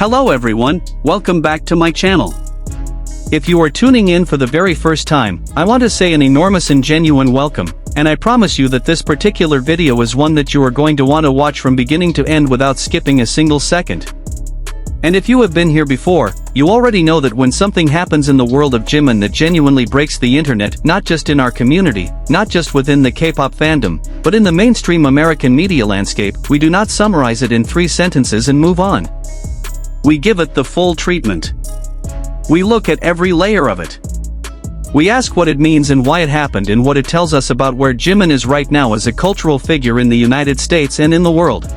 Hello everyone, welcome back to my channel. If you are tuning in for the very first time, I want to say an enormous and genuine welcome, and I promise you that this particular video is one that you are going to want to watch from beginning to end without skipping a single second. And if you have been here before, you already know that when something happens in the world of Jimin that genuinely breaks the internet, not just in our community, not just within the K-pop fandom, but in the mainstream American media landscape, we do not summarize it in 3 sentences and move on. We give it the full treatment. We look at every layer of it. We ask what it means and why it happened and what it tells us about where Jimin is right now as a cultural figure in the United States and in the world.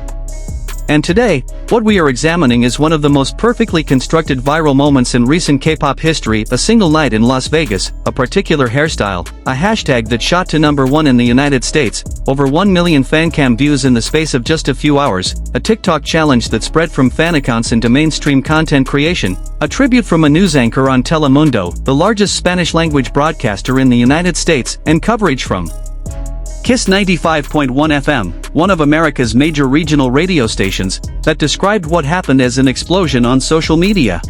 And today, what we are examining is one of the most perfectly constructed viral moments in recent K-pop history, a single night in Las Vegas, a particular hairstyle, a hashtag that shot to #1 in the United States, over 1 million fancam views in the space of just a few hours, a TikTok challenge that spread from fan accounts into mainstream content creation, a tribute from a news anchor on Telemundo, the largest Spanish-language broadcaster in the United States, and coverage from Kiss 95.1 FM, one of America's major regional radio stations, that described what happened as an explosion on social media.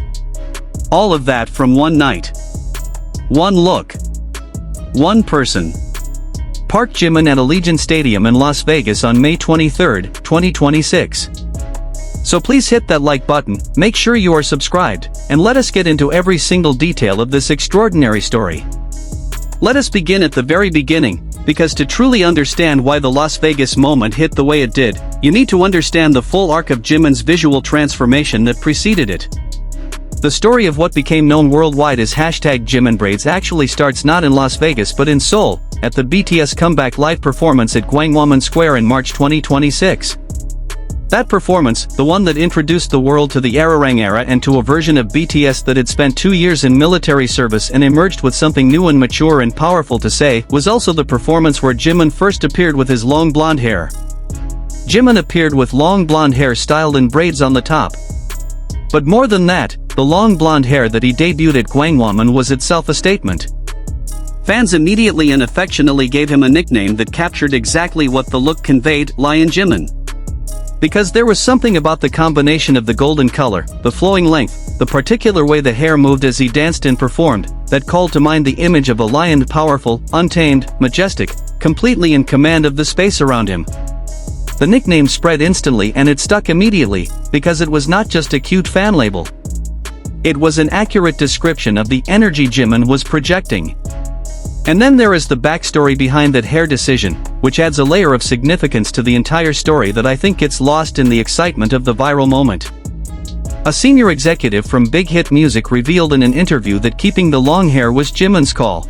All of that from one night. One look. One person. ParkJimin at Allegiant Stadium in Las Vegas on May 23, 2026. So please hit that like button, make sure you are subscribed, and let us get into every single detail of this extraordinary story. Let us begin at the very beginning, because to truly understand why the Las Vegas moment hit the way it did, you need to understand the full arc of Jimin's visual transformation that preceded it. The story of what became known worldwide as #JiminBraids actually starts not in Las Vegas but in Seoul, at the BTS comeback live performance at Gwanghwamun Square in March 2026. That performance, the one that introduced the world to the Arirang era and to a version of BTS that had spent 2 years in military service and emerged with something new and mature and powerful to say, was also the performance where Jimin first appeared with his long blonde hair. Jimin appeared with long blonde hair styled in braids on the top. But more than that, the long blonde hair that he debuted at Gwanghwamun was itself a statement. Fans immediately and affectionately gave him a nickname that captured exactly what the look conveyed, Lion Jimin. Because there was something about the combination of the golden color, the flowing length, the particular way the hair moved as he danced and performed, that called to mind the image of a lion, powerful, untamed, majestic, completely in command of the space around him. The nickname spread instantly and it stuck immediately, because it was not just a cute fan label. It was an accurate description of the energy Jimin was projecting. And then there is the backstory behind that hair decision, which adds a layer of significance to the entire story that I think gets lost in the excitement of the viral moment. A senior executive from Big Hit Music revealed in an interview that keeping the long hair was Jimin's call.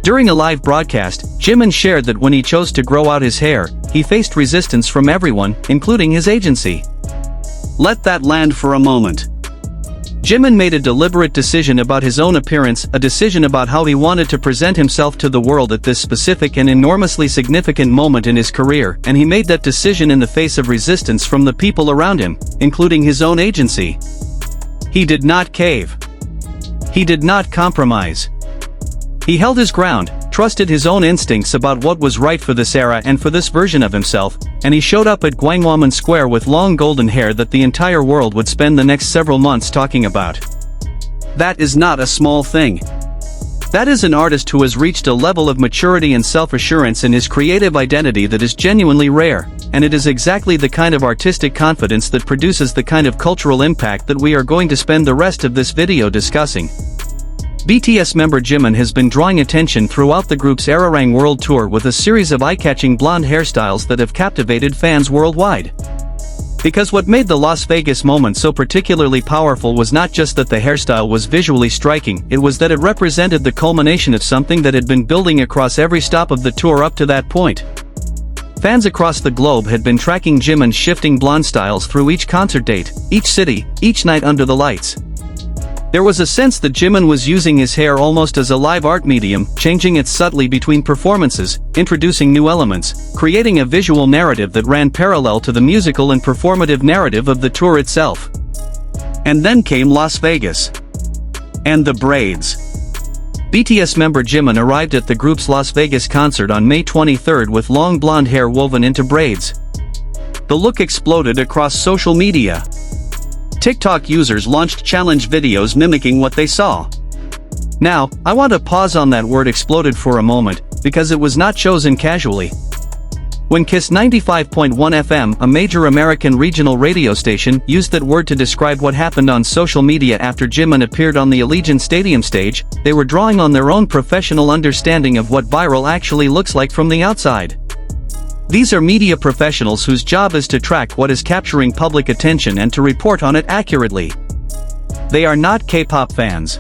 During a live broadcast, Jimin shared that when he chose to grow out his hair, he faced resistance from everyone, including his agency. Let that land for a moment. Jimin made a deliberate decision about his own appearance, a decision about how he wanted to present himself to the world at this specific and enormously significant moment in his career, and he made that decision in the face of resistance from the people around him, including his own agency. He did not cave. He did not compromise. He held his ground, trusted his own instincts about what was right for this era and for this version of himself, and he showed up at Gwanghwamun Square with long golden hair that the entire world would spend the next several months talking about. That is not a small thing. That is an artist who has reached a level of maturity and self-assurance in his creative identity that is genuinely rare, and it is exactly the kind of artistic confidence that produces the kind of cultural impact that we are going to spend the rest of this video discussing. BTS member Jimin has been drawing attention throughout the group's Arirang World Tour with a series of eye-catching blonde hairstyles that have captivated fans worldwide. Because what made the Las Vegas moment so particularly powerful was not just that the hairstyle was visually striking, it was that it represented the culmination of something that had been building across every stop of the tour up to that point. Fans across the globe had been tracking Jimin's shifting blonde styles through each concert date, each city, each night under the lights. There was a sense that Jimin was using his hair almost as a live art medium, changing it subtly between performances, introducing new elements, creating a visual narrative that ran parallel to the musical and performative narrative of the tour itself. And then came Las Vegas. And the braids. BTS member Jimin arrived at the group's Las Vegas concert on May 23 with long blonde hair woven into braids. The look exploded across social media. TikTok users launched challenge videos mimicking what they saw. Now, I want to pause on that word exploded for a moment, because it was not chosen casually. When Kiss 95.1 FM, a major American regional radio station, used that word to describe what happened on social media after Jimin appeared on the Allegiant Stadium stage, they were drawing on their own professional understanding of what viral actually looks like from the outside. These are media professionals whose job is to track what is capturing public attention and to report on it accurately. They are not K-pop fans.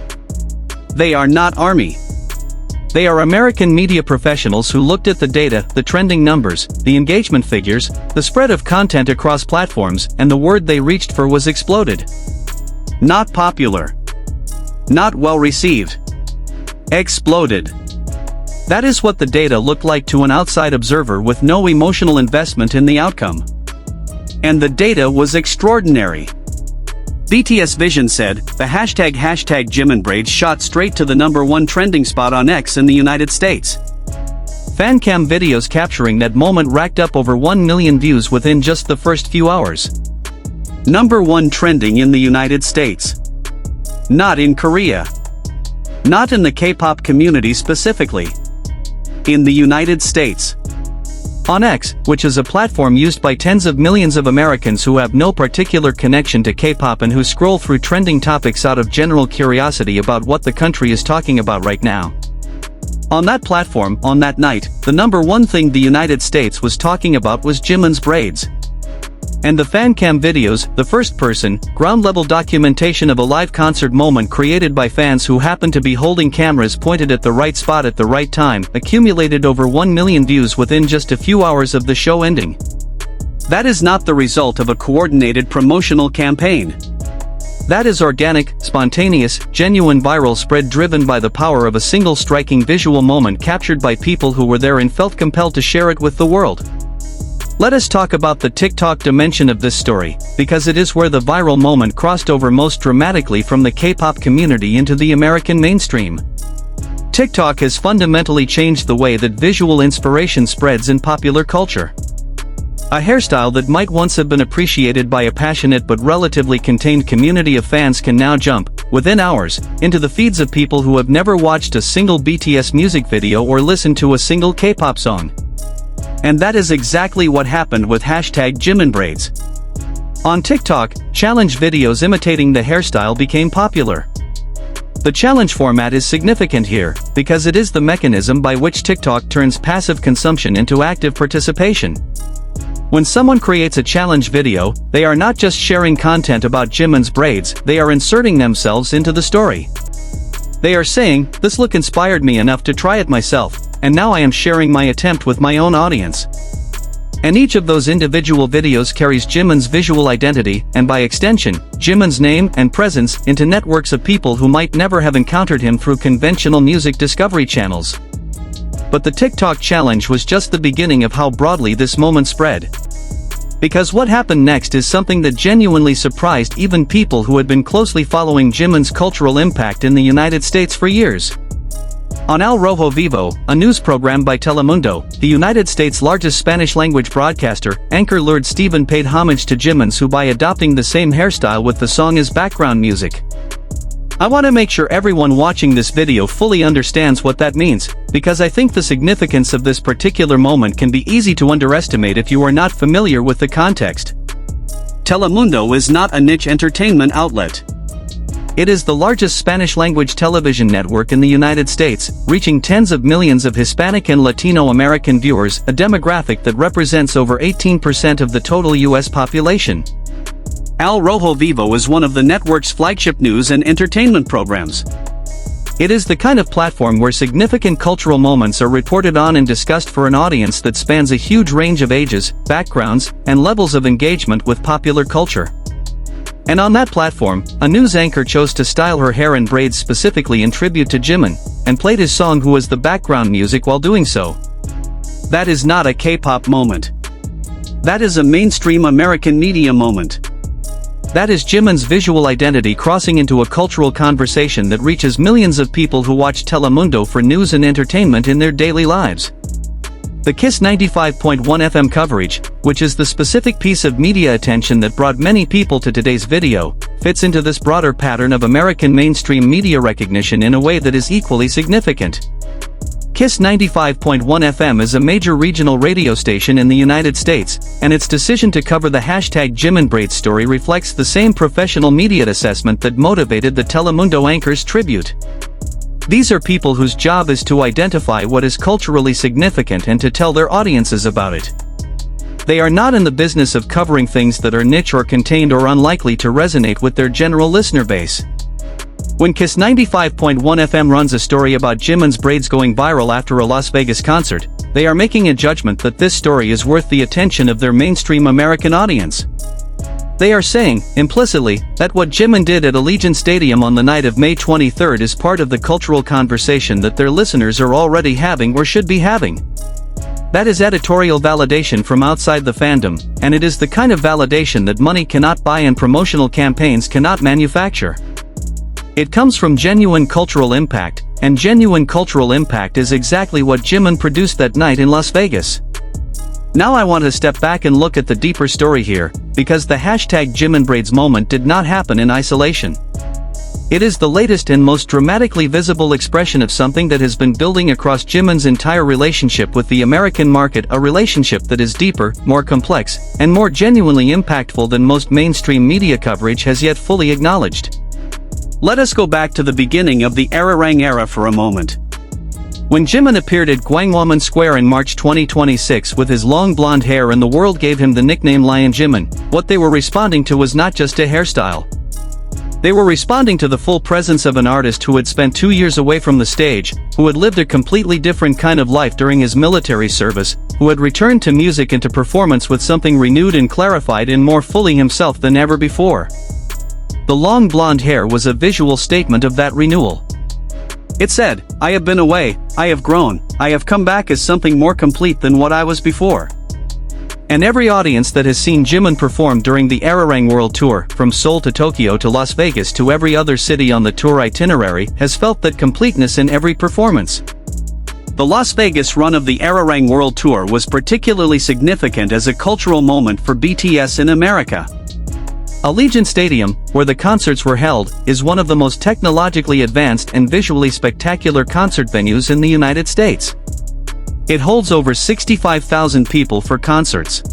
They are not ARMY. They are American media professionals who looked at the data, the trending numbers, the engagement figures, the spread of content across platforms, and the word they reached for was exploded. Not popular. Not well received. Exploded. That is what the data looked like to an outside observer with no emotional investment in the outcome. And the data was extraordinary. BTS Vision said, the hashtag JiminBraids shot straight to the #1 trending spot on X in the United States. Fancam videos capturing that moment racked up over 1 million views within just the first few hours. #1 trending in the United States. Not in Korea. Not in the K-pop community specifically. In the United States. On X, which is a platform used by tens of millions of Americans who have no particular connection to K-pop and who scroll through trending topics out of general curiosity about what the country is talking about right now. On that platform, on that night, the #1 thing the United States was talking about was Jimin's braids. And the fancam videos, the first-person, ground-level documentation of a live concert moment created by fans who happened to be holding cameras pointed at the right spot at the right time, accumulated over 1 million views within just a few hours of the show ending. That is not the result of a coordinated promotional campaign. That is organic, spontaneous, genuine viral spread driven by the power of a single striking visual moment captured by people who were there and felt compelled to share it with the world. Let us talk about the TikTok dimension of this story, because it is where the viral moment crossed over most dramatically from the K-pop community into the American mainstream. TikTok has fundamentally changed the way that visual inspiration spreads in popular culture. A hairstyle that might once have been appreciated by a passionate but relatively contained community of fans can now jump, within hours, into the feeds of people who have never watched a single BTS music video or listened to a single K-pop song. And that is exactly what happened with hashtag JiminBraids. On TikTok, challenge videos imitating the hairstyle became popular. The challenge format is significant here, because it is the mechanism by which TikTok turns passive consumption into active participation. When someone creates a challenge video, they are not just sharing content about Jimin's braids, they are inserting themselves into the story. They are saying, this look inspired me enough to try it myself, and now I am sharing my attempt with my own audience. And each of those individual videos carries Jimin's visual identity, and by extension, Jimin's name and presence, into networks of people who might never have encountered him through conventional music discovery channels. But the TikTok challenge was just the beginning of how broadly this moment spread. Because what happened next is something that genuinely surprised even people who had been closely following Jimin's cultural impact in the United States for years. On Al Rojo Vivo, a news program by Telemundo, the United States' largest Spanish-language broadcaster, anchor Lord Steven paid homage to Jimin's who by adopting the same hairstyle with the song as background music. I want to make sure everyone watching this video fully understands what that means, because I think the significance of this particular moment can be easy to underestimate if you are not familiar with the context. Telemundo is not a niche entertainment outlet. It is the largest Spanish-language television network in the United States, reaching tens of millions of Hispanic and Latino American viewers, a demographic that represents over 18% of the total U.S. population. Al Rojo Vivo is one of the network's flagship news and entertainment programs. It is the kind of platform where significant cultural moments are reported on and discussed for an audience that spans a huge range of ages, backgrounds, and levels of engagement with popular culture. And on that platform, a news anchor chose to style her hair in braids specifically in tribute to Jimin, and played his song who was the background music while doing so. That is not a K-pop moment. That is a mainstream American media moment. That is Jimin's visual identity crossing into a cultural conversation that reaches millions of people who watch Telemundo for news and entertainment in their daily lives. The Kiss 95.1 FM coverage, which is the specific piece of media attention that brought many people to today's video, fits into this broader pattern of American mainstream media recognition in a way that is equally significant. Kiss 95.1 FM is a major regional radio station in the United States, and its decision to cover the #JiminBraids story reflects the same professional media assessment that motivated the Telemundo anchor's tribute. These are people whose job is to identify what is culturally significant and to tell their audiences about it. They are not in the business of covering things that are niche or contained or unlikely to resonate with their general listener base. When Kiss 95.1 FM runs a story about Jimin's braids going viral after a Las Vegas concert, they are making a judgment that this story is worth the attention of their mainstream American audience. They are saying, implicitly, that what Jimin did at Allegiant Stadium on the night of May 23 is part of the cultural conversation that their listeners are already having or should be having. That is editorial validation from outside the fandom, and it is the kind of validation that money cannot buy and promotional campaigns cannot manufacture. It comes from genuine cultural impact, and genuine cultural impact is exactly what Jimin produced that night in Las Vegas. Now I want to step back and look at the deeper story here, because the #JiminBraids moment did not happen in isolation. It is the latest and most dramatically visible expression of something that has been building across Jimin's entire relationship with the American market, a relationship that is deeper, more complex, and more genuinely impactful than most mainstream media coverage has yet fully acknowledged. Let us go back to the beginning of the Arirang era for a moment. When Jimin appeared at Gwanghwamun Square in March 2026 with his long blonde hair and the world gave him the nickname Lion Jimin, what they were responding to was not just a hairstyle. They were responding to the full presence of an artist who had spent 2 years away from the stage, who had lived a completely different kind of life during his military service, who had returned to music and to performance with something renewed and clarified and more fully himself than ever before. The long blonde hair was a visual statement of that renewal. It said, "I have been away, I have grown, I have come back as something more complete than what I was before." And every audience that has seen Jimin perform during the Arirang World Tour, from Seoul to Tokyo to Las Vegas to every other city on the tour itinerary, has felt that completeness in every performance. The Las Vegas run of the Arirang World Tour was particularly significant as a cultural moment for BTS in America. Allegiant Stadium, where the concerts were held, is one of the most technologically advanced and visually spectacular concert venues in the United States. It holds over 65,000 people for concerts.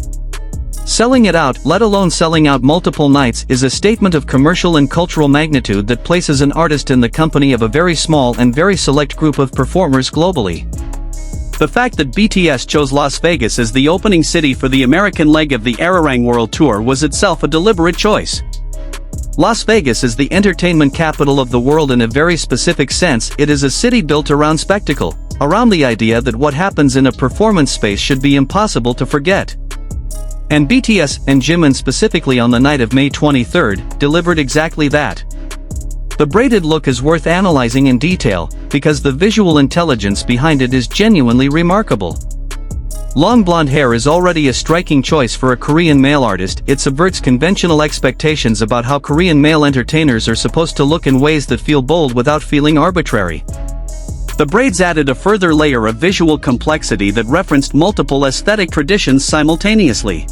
Selling it out, let alone selling out multiple nights, is a statement of commercial and cultural magnitude that places an artist in the company of a very small and very select group of performers globally. The fact that BTS chose Las Vegas as the opening city for the American leg of the Arirang World Tour was itself a deliberate choice. Las Vegas is the entertainment capital of the world in a very specific sense. It is a city built around spectacle, around the idea that what happens in a performance space should be impossible to forget. And BTS, and Jimin specifically on the night of May 23, delivered exactly that. The braided look is worth analyzing in detail, because the visual intelligence behind it is genuinely remarkable. Long blonde hair is already a striking choice for a Korean male artist. It subverts conventional expectations about how Korean male entertainers are supposed to look in ways that feel bold without feeling arbitrary. The braids added a further layer of visual complexity that referenced multiple aesthetic traditions simultaneously.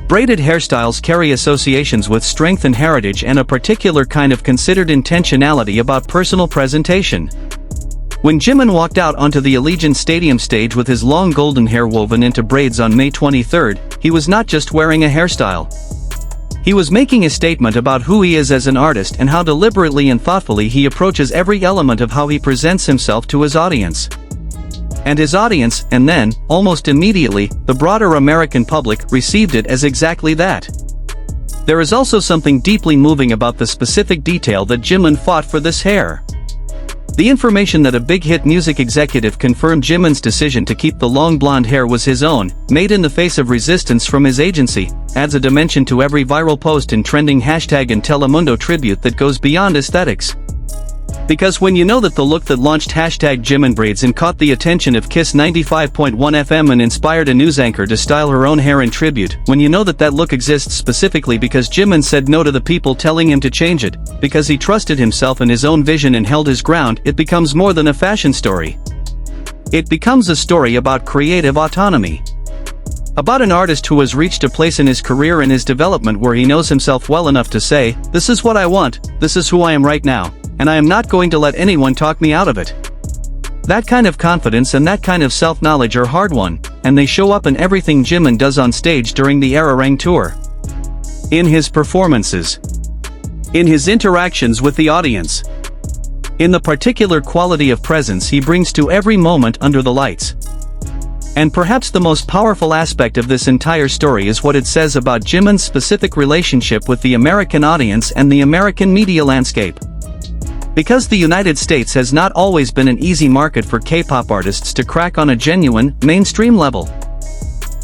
Braided hairstyles carry associations with strength and heritage and a particular kind of considered intentionality about personal presentation. When Jimin walked out onto the Allegiant Stadium stage with his long golden hair woven into braids on May 23, he was not just wearing a hairstyle. He was making a statement about who he is as an artist and how deliberately and thoughtfully he approaches every element of how he presents himself to his audience. And his audience, and then, almost immediately, the broader American public, received it as exactly that. There is also something deeply moving about the specific detail that Jimin fought for this hair. The information that a big-hit music executive confirmed Jimin's decision to keep the long blonde hair was his own, made in the face of resistance from his agency, adds a dimension to every viral post and trending hashtag and Telemundo tribute that goes beyond aesthetics. Because when you know that the look that launched #JiminBraids and caught the attention of Kiss 95.1 FM and inspired a news anchor to style her own hair in tribute, when you know that that look exists specifically because Jimin said no to the people telling him to change it, because he trusted himself and his own vision and held his ground, it becomes more than a fashion story. It becomes a story about creative autonomy. About an artist who has reached a place in his career and his development where he knows himself well enough to say, "This is what I want, this is who I am right now, and I am not going to let anyone talk me out of it." That kind of confidence and that kind of self-knowledge are hard-won, and they show up in everything Jimin does on stage during the Arirang tour. In his performances. In his interactions with the audience. In the particular quality of presence he brings to every moment under the lights. And perhaps the most powerful aspect of this entire story is what it says about Jimin's specific relationship with the American audience and the American media landscape. Because the United States has not always been an easy market for K-pop artists to crack on a genuine, mainstream level.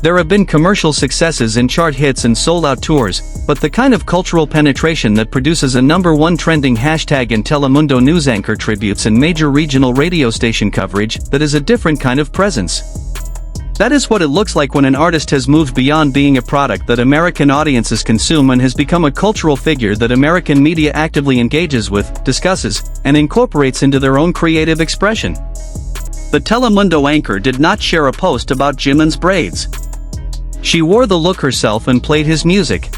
There have been commercial successes and chart hits and sold-out tours, but the kind of cultural penetration that produces a #1 trending hashtag in Telemundo news anchor tributes and major regional radio station coverage, that is a different kind of presence. That is what it looks like when an artist has moved beyond being a product that American audiences consume and has become a cultural figure that American media actively engages with, discusses, and incorporates into their own creative expression. The Telemundo anchor did not share a post about Jimin's braids. She wore the look herself and played his music.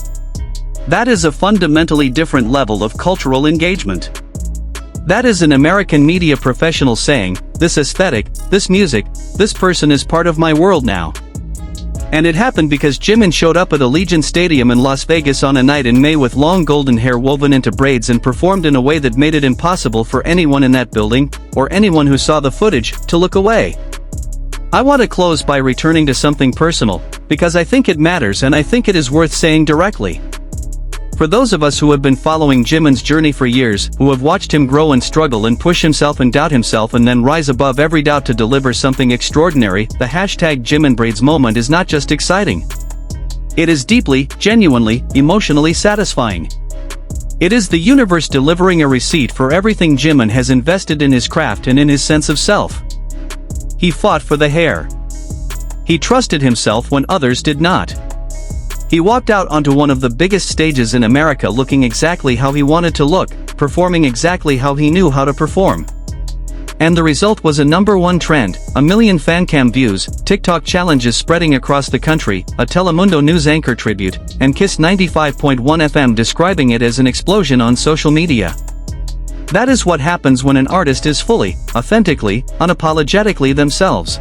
That is a fundamentally different level of cultural engagement. That is an American media professional saying, "This aesthetic, this music, this person is part of my world now." And it happened because Jimin showed up at Allegiant Stadium in Las Vegas on a night in May with long golden hair woven into braids and performed in a way that made it impossible for anyone in that building, or anyone who saw the footage, to look away. I want to close by returning to something personal, because I think it matters and I think it is worth saying directly. For those of us who have been following Jimin's journey for years, who have watched him grow and struggle and push himself and doubt himself and then rise above every doubt to deliver something extraordinary, the hashtag JiminBraids moment is not just exciting. It is deeply, genuinely, emotionally satisfying. It is the universe delivering a receipt for everything Jimin has invested in his craft and in his sense of self. He fought for the hair. He trusted himself when others did not. He walked out onto one of the biggest stages in America looking exactly how he wanted to look, performing exactly how he knew how to perform. And the result was a #1 trend, 1 million fancam views, TikTok challenges spreading across the country, a Telemundo news anchor tribute, and Kiss 95.1 FM describing it as an explosion on social media. That is what happens when an artist is fully, authentically, unapologetically themselves.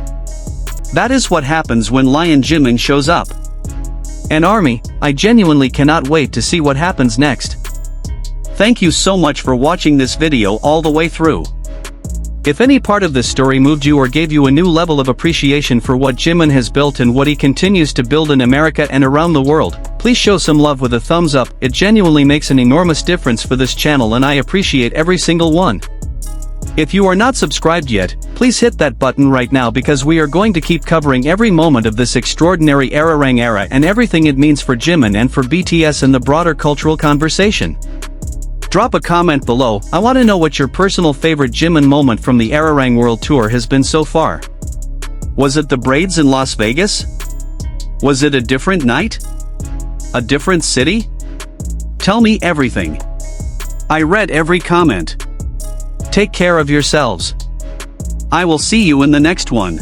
That is what happens when Lion Jimin shows up. And Army, I genuinely cannot wait to see what happens next. Thank you so much for watching this video all the way through. If any part of this story moved you or gave you a new level of appreciation for what Jimin has built and what he continues to build in America and around the world, please show some love with a thumbs up. It genuinely makes an enormous difference for this channel and I appreciate every single one. If you are not subscribed yet, please hit that button right now because we are going to keep covering every moment of this extraordinary Arirang era and everything it means for Jimin and for BTS and the broader cultural conversation. Drop a comment below. I want to know what your personal favorite Jimin moment from the Arirang World Tour has been so far. Was it the braids in Las Vegas? Was it a different night? A different city? Tell me everything. I read every comment. Take care of yourselves. I will see you in the next one.